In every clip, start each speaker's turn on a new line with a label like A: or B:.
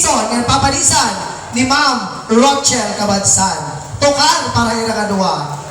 A: season ng papalisan ni Ma'am Rochelle Cabansan. Tukar para irakadua.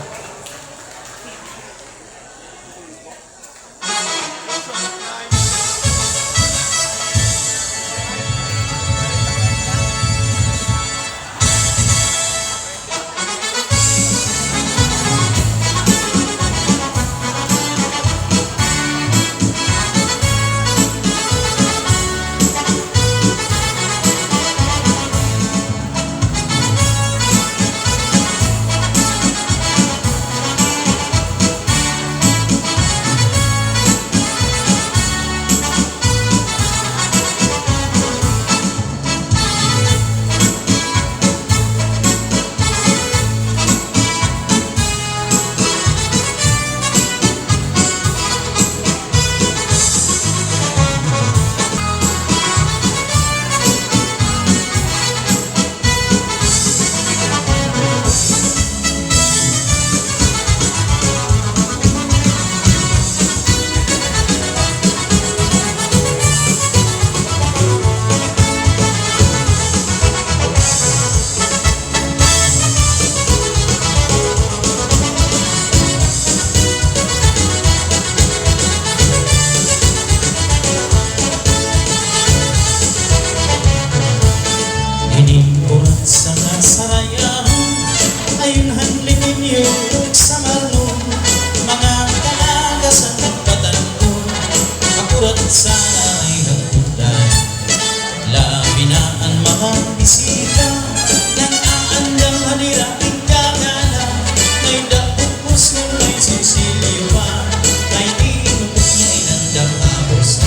B: Sana'y nagpundan, labi na ang mga bisita, nang aandang halirating kakala, may dapupos ng may sisilyo pa, may inupot niya inandang tapos.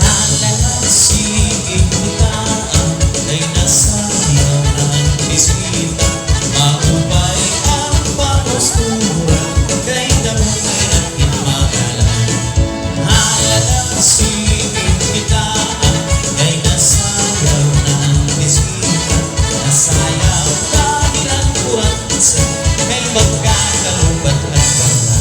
B: Halalasigig nitaan, ay nasayaw na ang bisita, maupay ang papostura, kay damot ay natin magalang. Halalasigig nitaan, ay nasayaw na ang bisita, nasayaw dahil ang kuwansa, kay magkakalubat ang wala.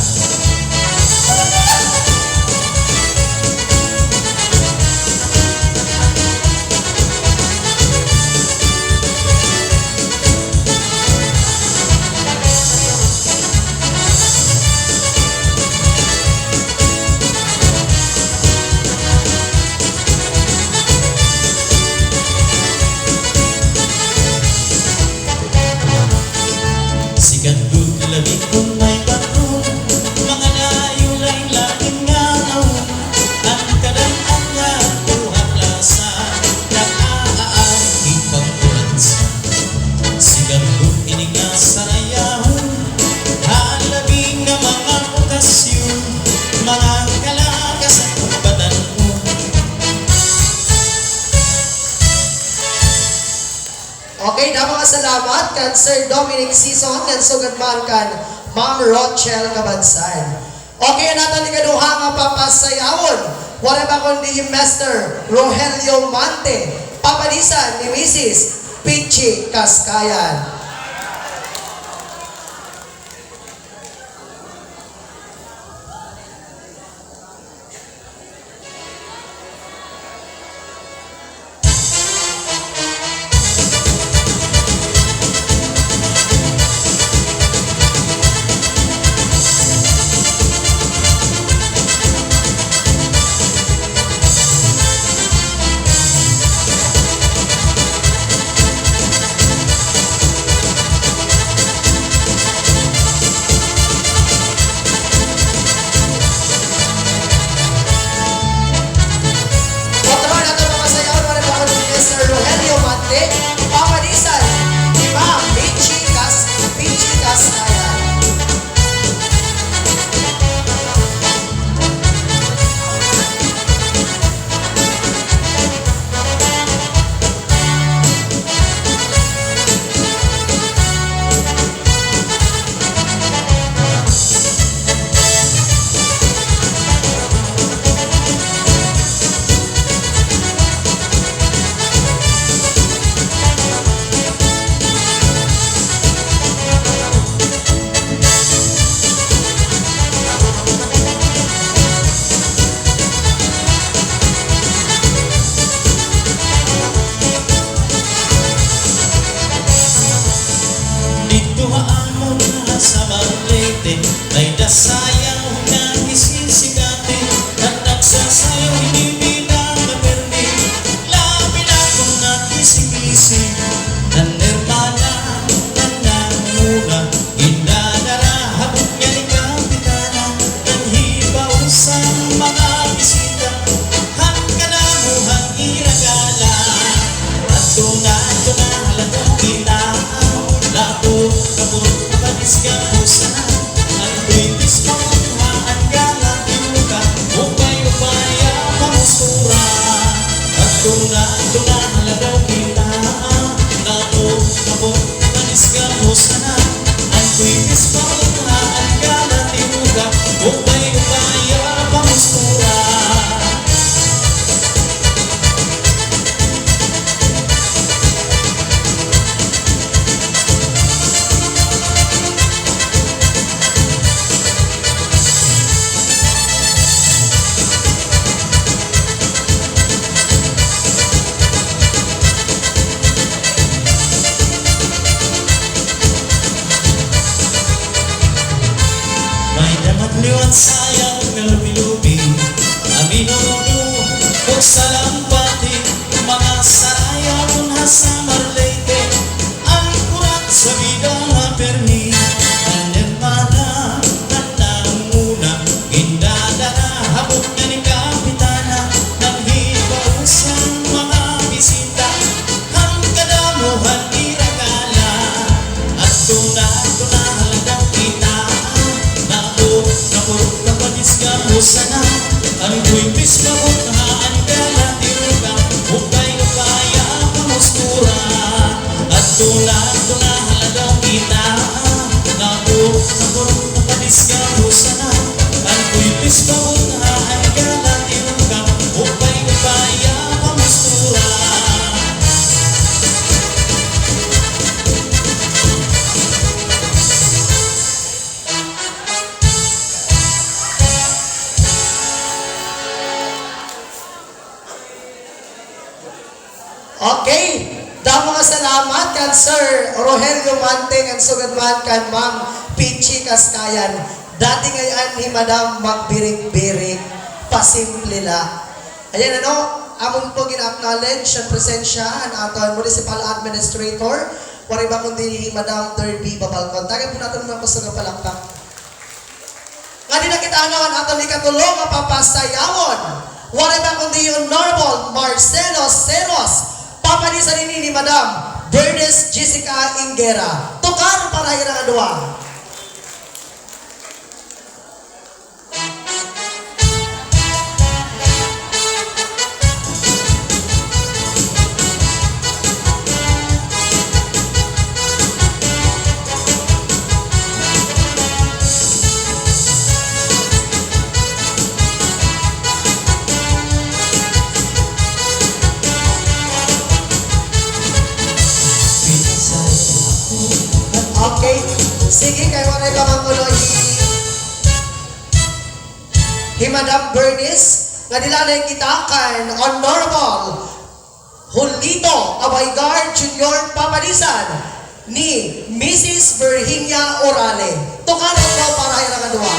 B: Sikat doon labing kung may bato, mga nayulay laging nganaw, ang kadang-ang nga buhat lasa, nag-aaaking pagkulansa. Sikat doon ininga sa ayahon, halabing na mga okasyon, mga kalakas at kupatan mo.
A: Okay, napakasalamat kan Sir Dominic Sison kan sugatman kan Ma'am Rochelle Cabansan. Okay, natin ikaduha nga papasayawon. Wala ba kundi Master Rogelio Mante, papalisan ni Mrs. Pichi Kaskayan.
B: disgamusan ang tuwis panghahan galang imuka upay-upaya pamustura at tuna haladaw kita napo na disgamusan ang tuwis panghahan galang imuka upay-upaya pamustura. May damat liwat sayang na lubi-lubi Aminudo o salampati Mga sarayang sa marlete Ang kurat sa vida nga permi Ang mana muna Indada na habot nga ni kapitana Nang hibausang mga bisita Ang kadamuhan irakala At tuna haladang kita Sana ang kuipis na mukhaan ka na tiruga upay-upaya pamustura at tuna haladaw kita napadis ka mo sana ang kuipis na mukhaan ka na tiruga upay-upaya pamustura.
A: Okay, damo nga salamat kan Sir Rogelio Manteng and sugad man kan Ma'am Pichi Kaskayan. Dati ngayon ni Madam magbirik-birik, pasimple la. Ayan ano, amon po gina-acknowledge ang presensya ang aton Municipal Administrator. Wari ba kundi ni Madam Derby Babalcon. Tagay po natin mga kusog palakpak. Nga din nakita ang aton ikatulong nga papasayawon. Wari ba kundi Honorable Marcelo Ceros. Papanisan ni Madam Bernice Jessica Ingera. Tukar para hirang adwa. Okay, sige kayo na ipamangulo Madam Bernice nga nilalay kita kan Honorable Julito Abaygar Jr. Papanisan ni Mrs. Virginia Orale. Tukaran ko para hirang adwa.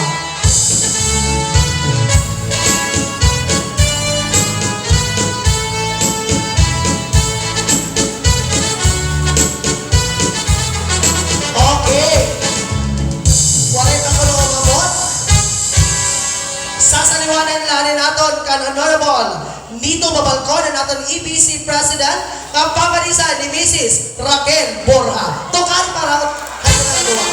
A: Sasaliwanan lanin naton kan Honorable Nito Babalcon naton EBC President kang papanisan ni Mrs. Raquel Borja. Tukar para hayang duwa.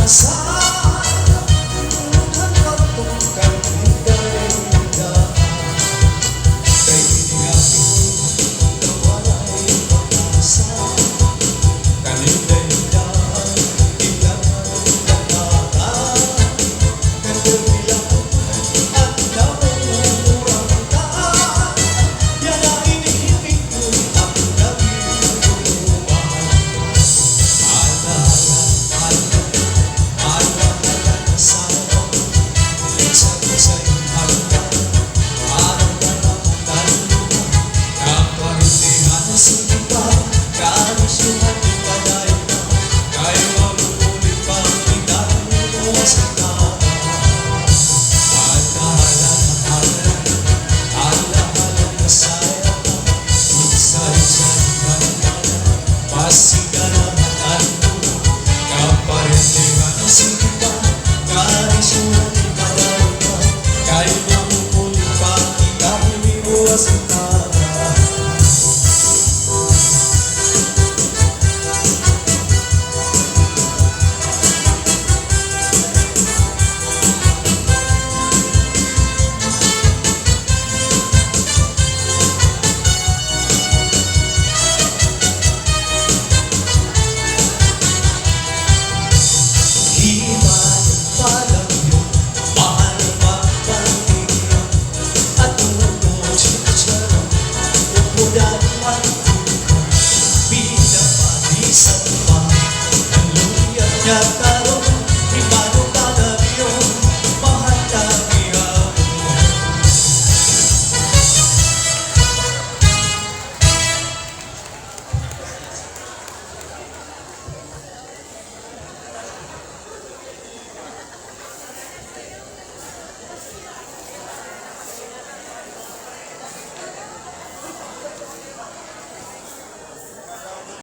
A: Sa